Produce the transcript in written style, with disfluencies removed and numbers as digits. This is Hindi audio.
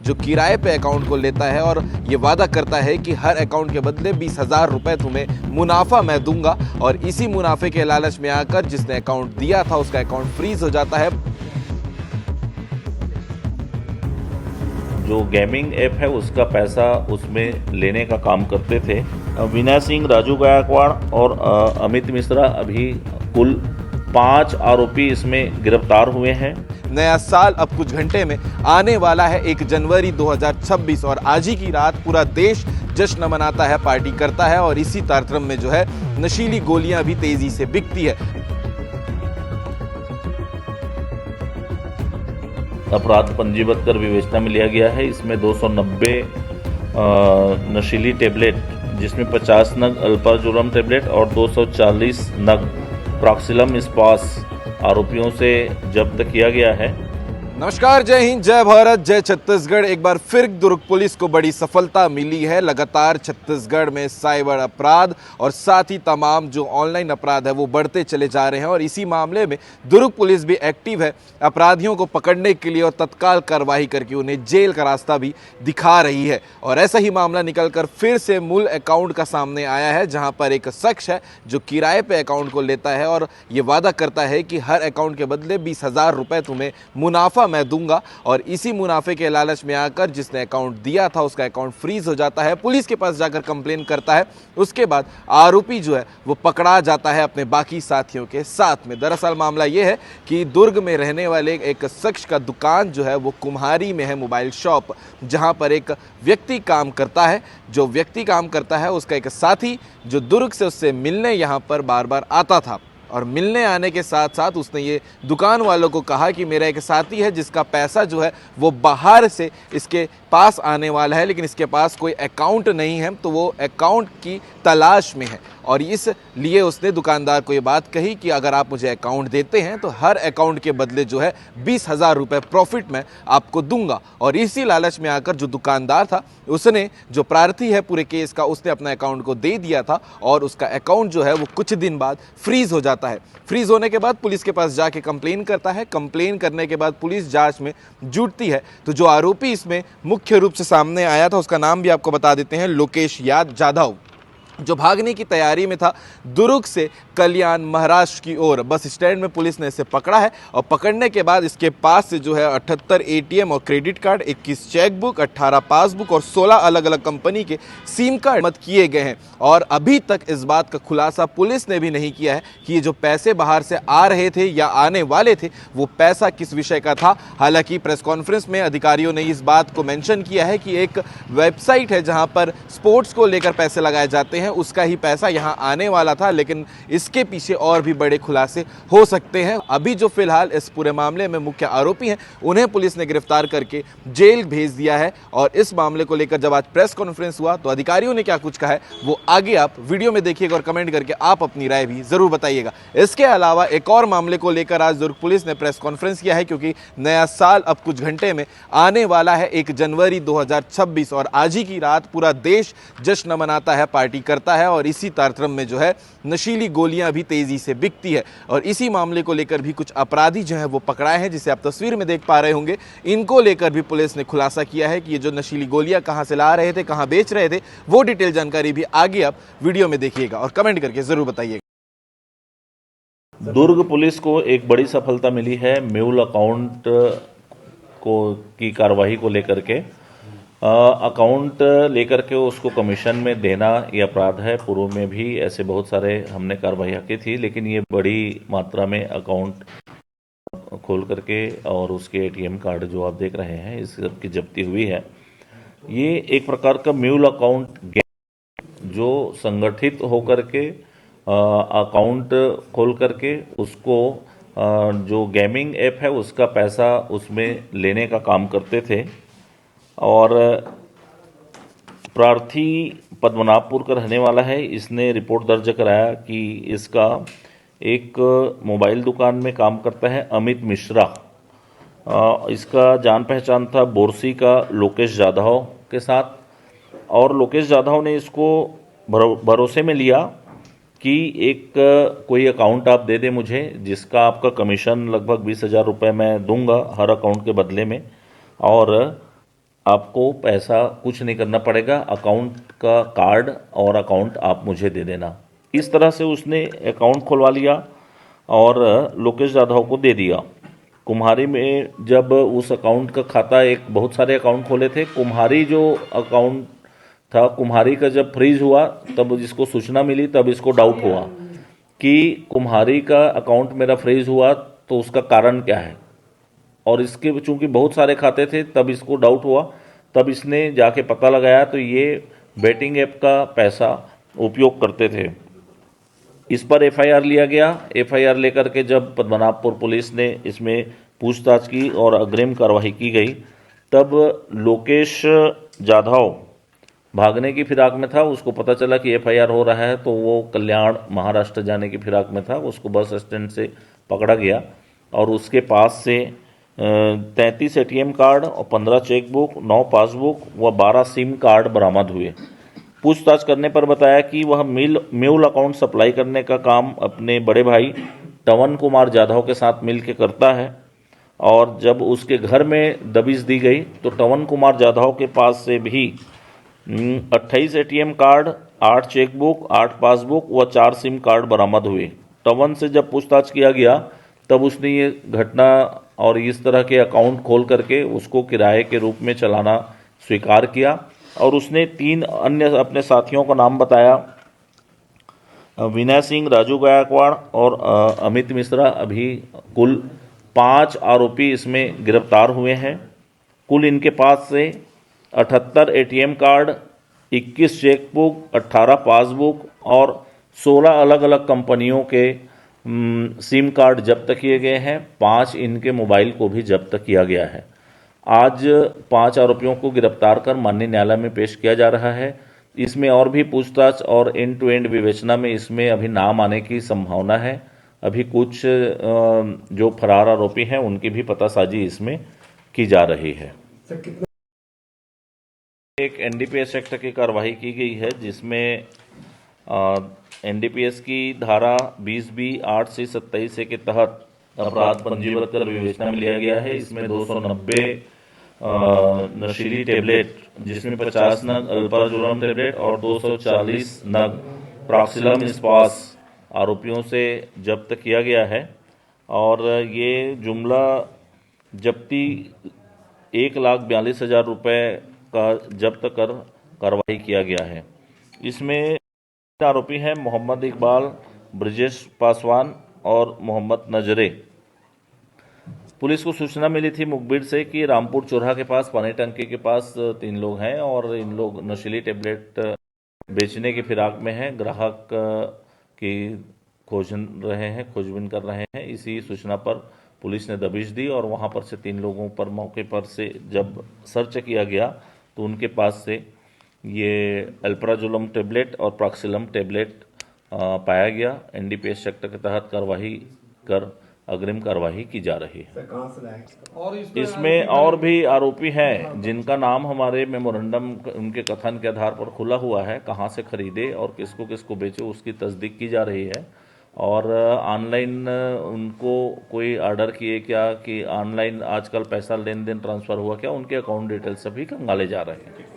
जो किराए पे अकाउंट को लेता है और ये वादा करता है कि हर अकाउंट के बदले 20,000 रुपए तुम्हें मुनाफा मैं दूंगा, और इसी मुनाफे के लालच में आकर जिसने अकाउंट दिया था उसका अकाउंट फ्रीज हो जाता है। जो गेमिंग ऐप है उसका पैसा उसमें लेने का काम करते थे। विनय सिंह, राजू गायकवाड़ और अमित मिश्रा, अभी कुल 5 आरोपी इसमें गिरफ्तार हुए हैं। नया साल अब कुछ घंटे में आने वाला है, 1 जनवरी 2026, और आज ही की रात पूरा देश जश्न मनाता है, पार्टी करता है, और इसी तारतम्य में जो है नशीली गोलियां भी तेजी से बिकती है। अपराध पंजीबद्ध कर विवेचना में लिया गया है। इसमें 290 नशीली टेबलेट, जिसमें 50 नग अल्पाजुरम टेबलेट और 240 नग प्रॉक्सिलम स्पास आरोपियों से जब्त किया गया है। नमस्कार, जय हिंद, जय भारत, जय छत्तीसगढ़। एक बार फिर दुर्ग पुलिस को बड़ी सफलता मिली है। लगातार छत्तीसगढ़ में साइबर अपराध और साथ ही तमाम जो ऑनलाइन अपराध है वो बढ़ते चले जा रहे हैं, और इसी मामले में दुर्ग पुलिस भी एक्टिव है अपराधियों को पकड़ने के लिए और तत्काल कार्रवाई करके उन्हें जेल का रास्ता भी दिखा रही है। और ऐसा ही मामला निकलकर फिर से मूल अकाउंट का सामने आया है, जहां पर एक शख्स है जो किराए पे अकाउंट को लेता है और ये वादा करता है कि हर अकाउंट के बदले 20,000 रुपए तुम्हें मुनाफा मैं दूंगा, और इसी मुनाफे के लालच में आकर जिसने अकाउंट दिया था उसका अकाउंट फ्रीज हो जाता है। पुलिस के पास जाकर कंप्लेन करता है, उसके बाद आरोपी जो है वो पकड़ा जाता है अपने बाकी साथियों के साथ में। दरअसल मामला ये है कि दुर्ग में रहने वाले एक शख्स का दुकान जो है वो कुम्हारी में है, मोबाइल शॉप, जहां पर एक व्यक्ति काम करता है। जो व्यक्ति काम करता है उसका एक साथी जो दुर्ग से उससे मिलने यहाँ पर बार बार आता था, और मिलने आने के साथ साथ उसने ये दुकान वालों को कहा कि मेरा एक साथी है जिसका पैसा जो है वो बाहर से इसके पास आने वाला है, लेकिन इसके पास कोई अकाउंट नहीं है, तो वो अकाउंट की तलाश में है। और इसलिए उसने दुकानदार को ये बात कही कि अगर आप मुझे अकाउंट देते हैं तो हर अकाउंट के बदले जो है 20,000 रुपये प्रॉफिट मैं आपको दूंगा। और इसी लालच में आकर जो दुकानदार था उसने, जो प्रार्थी है पूरे केस का, उसने अपना अकाउंट को दे दिया था, और उसका अकाउंट जो है वो कुछ दिन बाद फ्रीज हो जाता है। फ्रीज होने के बाद पुलिस के पास जाके कंप्लेन करता है। कंप्लेन करने के बाद पुलिस जांच में जुटती है। तो जो आरोपी इसमें मुख्य रूप से सामने आया था उसका नाम भी आपको बता देते हैं, लोकेश जाधव, जो भागने की तैयारी में था दुर्ग से कल्याण महाराष्ट्र की ओर। बस स्टैंड में पुलिस ने इसे पकड़ा है, और पकड़ने के बाद इसके पास से जो है 78 एटीएम और क्रेडिट कार्ड, 21 चेकबुक, 18 पासबुक और 16 अलग अलग कंपनी के सिम कार्ड बरामद किए गए हैं। और अभी तक इस बात का खुलासा पुलिस ने भी नहीं किया है कि ये जो पैसे बाहर से आ रहे थे या आने वाले थे वो पैसा किस विषय का था। हालांकि प्रेस कॉन्फ्रेंस में अधिकारियों ने इस बात को मेंशन किया है कि एक वेबसाइट है जहां पर स्पोर्ट्स को लेकर पैसे लगाए जाते हैं, उसका ही पैसा यहां आने वाला था, लेकिन इसके पीछे और भी बड़े खुलासे हो सकते हैं। अभी जो फिलहाल इस पूरे मामले में मुख्य आरोपी हैं उन्हें पुलिस ने गिरफ्तार करके जेल भेज दिया है। और इस मामले को लेकर जब आज प्रेस कॉन्फ्रेंस हुआ तो अधिकारियों ने क्या कुछ कहा है वो आगे आप वीडियो में देखिएगा, और कमेंट करके आप अपनी राय भी जरूर बताइएगा। इसके अलावा एक और मामले को लेकर आज दुर्ग पुलिस ने प्रेस कॉन्फ्रेंस किया है, क्योंकि नया साल अब कुछ घंटे में आने वाला है, 1 जनवरी 2026, और आज ही की रात पूरा देश जश्न मनाता है, पार्टी करता है, और इसी तारतम्य में जो है नशीली गोलियां भी तेजी से बिकती है। और इसी मामले को लेकर भी कुछ अपराधी जो हैं वो पकड़ाए हैं, जिसे आप तस्वीर में देख पा रहे होंगे। इनको लेकर भी पुलिस ने खुलासा किया है कि ये जो नशीली गोलियां कहां से ला रहे थे, कहां बेच रहे थे, वो डिटेल जानकारी भी आगे आप वीडियो में देखिएगा, और कमेंट करके जरूर बताइएगा। दुर्ग पुलिस को एक बड़ी सफलता मिली है म्यूल अकाउंट को की कार्रवाई को लेकर के। अकाउंट लेकर के उसको कमीशन में देना ये अपराध है। पूर्व में भी ऐसे बहुत सारे हमने कार्रवाई की थी, लेकिन ये बड़ी मात्रा में अकाउंट खोल करके और उसके एटीएम कार्ड जो आप देख रहे हैं इस सब की जब्ती हुई है। ये एक प्रकार का म्यूल अकाउंट गैंग जो संगठित होकर के अकाउंट खोल करके उसको जो गेमिंग ऐप है उसका पैसा उसमें लेने का काम करते थे। और प्रार्थी पद्मनाभपुर का रहने वाला है। इसने रिपोर्ट दर्ज कराया कि इसका एक मोबाइल दुकान में काम करता है अमित मिश्रा। इसका जान पहचान था बोरसी का लोकेश जाधव के साथ, और लोकेश जाधव ने इसको भरोसे में लिया कि एक कोई अकाउंट आप दे दें मुझे, जिसका आपका कमीशन लगभग 20,000 रुपये मैं दूंगा हर अकाउंट के बदले में, और आपको पैसा कुछ नहीं करना पड़ेगा, अकाउंट का कार्ड और अकाउंट आप मुझे दे देना। इस तरह से उसने अकाउंट खुलवा लिया और लोकेश यादव को दे दिया। कुम्हारी में जब उस अकाउंट का खाता, एक बहुत सारे अकाउंट खोले थे, कुम्हारी जो अकाउंट था, कुम्हारी का जब फ्रीज हुआ तब जिसको सूचना मिली तब इसको डाउट हुआ कि कुम्हारी का अकाउंट मेरा फ्रीज हुआ तो उसका कारण क्या है। और इसके चूंकि बहुत सारे खाते थे तब इसको डाउट हुआ, तब इसने जाके पता लगाया तो ये बेटिंग ऐप का पैसा उपयोग करते थे। इस पर एफआईआर लिया गया। एफआईआर लेकर के जब पद्मनाभपुर पुलिस ने इसमें पूछताछ की और अग्रिम कार्रवाई की गई, तब लोकेश जाधव भागने की फिराक में था। उसको पता चला कि एफआईआर हो रहा है तो वो कल्याण महाराष्ट्र जाने की फिराक में था। उसको बस स्टैंड से पकड़ा गया और उसके पास से 33 एटीएम कार्ड और 15 चेकबुक, 9 पासबुक व 12 सिम कार्ड बरामद हुए। पूछताछ करने पर बताया कि वह म्यूल अकाउंट सप्लाई करने का काम अपने बड़े भाई टवन कुमार जाधव के साथ मिल के करता है। और जब उसके घर में दबिश दी गई तो टवन कुमार जाधव के पास से भी 28 एटीएम कार्ड, 8 चेकबुक, 8 पासबुक व 4 सिम कार्ड बरामद हुए। टवन से जब पूछताछ किया गया तब उसने ये घटना और इस तरह के अकाउंट खोल करके उसको किराए के रूप में चलाना स्वीकार किया। और उसने 3 अन्य अपने साथियों का नाम बताया, विनय सिंह, राजू गायकवाड़ और अमित मिश्रा। अभी कुल 5 आरोपी इसमें गिरफ्तार हुए हैं। कुल इनके पास से 78 एटीएम कार्ड, 21 चेकबुक, 18 पासबुक और 16 अलग अलग कंपनियों के सिम कार्ड जब्त किए गए हैं। 5 इनके मोबाइल को भी जब्त किया गया है। आज 5 आरोपियों को गिरफ्तार कर माननीय न्यायालय में पेश किया जा रहा है। इसमें और भी पूछताछ और एंड टू एंड विवेचना में इसमें अभी नाम आने की संभावना है। अभी कुछ जो फरार आरोपी हैं उनकी भी पतासाजी इसमें की जा रही है। एक एनडीपीएस एक्ट की कार्रवाई की गई है जिसमें एनडीपीएस की धारा 20B 8 से 27 के तहत अपराध पंजीबद्ध कर विवेचना में लिया गया है। इसमें 290 नशीली टेबलेट, जिसमें 50 नग अल्प्राजोलम टेबलेट और 240 नग प्रॉक्सिलम स्पास आरोपियों से जब्त किया गया है। और ये जुमला जब्ती 1,42,000 रुपये का जब्त कर कार्रवाई किया गया है। इसमें आरोपी हैं मोहम्मद इकबाल, ब्रजेश पासवान और मोहम्मद नजरे। पुलिस को सूचना मिली थी मुखबिर से कि रामपुर चौराहा के पास पानी टंकी के पास 3 लोग हैं और इन लोग नशीली टेबलेट बेचने की फिराक में हैं। ग्राहक की खोजबीन कर रहे हैं। इसी सूचना पर पुलिस ने दबिश दी और वहां पर से 3 लोगों पर मौके पर से जब सर्च किया गया तो उनके पास से ये अल्प्राजोलम टेबलेट और प्रॉक्सिलम टेबलेट पाया गया। एनडीपीएस एक्ट के तहत कार्रवाई कर अग्रिम कार्रवाई की जा रही है। और इसमें और भी आरोपी हैं जिनका नाम हमारे मेमोरेंडम उनके कथन के आधार पर खुला हुआ है। कहां से खरीदे और किसको किसको बेचे उसकी तस्दीक की जा रही है। और ऑनलाइन उनको कोई ऑर्डर किए क्या, कि ऑनलाइन आजकल पैसा लेन देन ट्रांसफ़र हुआ क्या, उनके अकाउंट डिटेल सभी खंगाले जा रहे हैं।